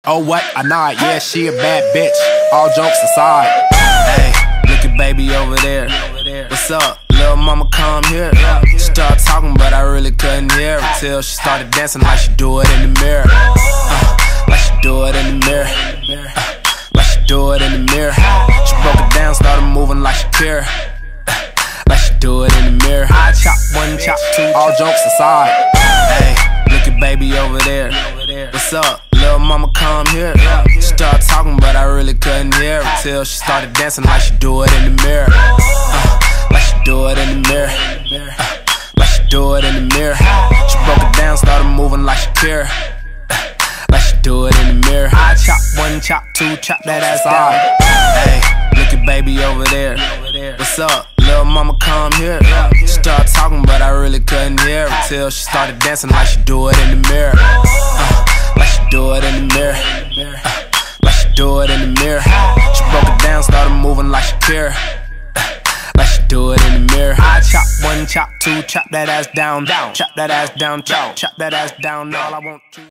Oh what? I nod, yeah, she a bad bitch. All jokes aside. Hey, look at baby over there. What's up? Little mama come here. She started talking but I really couldn't hear her till she started dancing like she do it in the mirror. Like she do it in the mirror. Like she do it in the mirror. She broke it down, started moving like Shakira. Like she do it in the mirror. I chop one, chop two, all jokes aside. Hey, look at baby over there. What's up? Little mama come here. She started talking but I really couldn't hear her till she started dancing like she do it in the mirror. Like she do it in the mirror. Like she do it in the mirror. She broke it down, started moving like Shakira. Like she do it in the mirror. I chop one, chop two, chop that ass out. Hey, look at baby over there. What's up? Little mama come here. She started talking but I really couldn't hear her till she started dancing like she do it in the mirror. Like she do it in the mirror. Like she do it in the mirror. She broke it down, started moving like Shakira. Like she do it in the mirror. I chop one, chop two, chop that ass down, down. Chop that ass down, chop that ass down. All I want to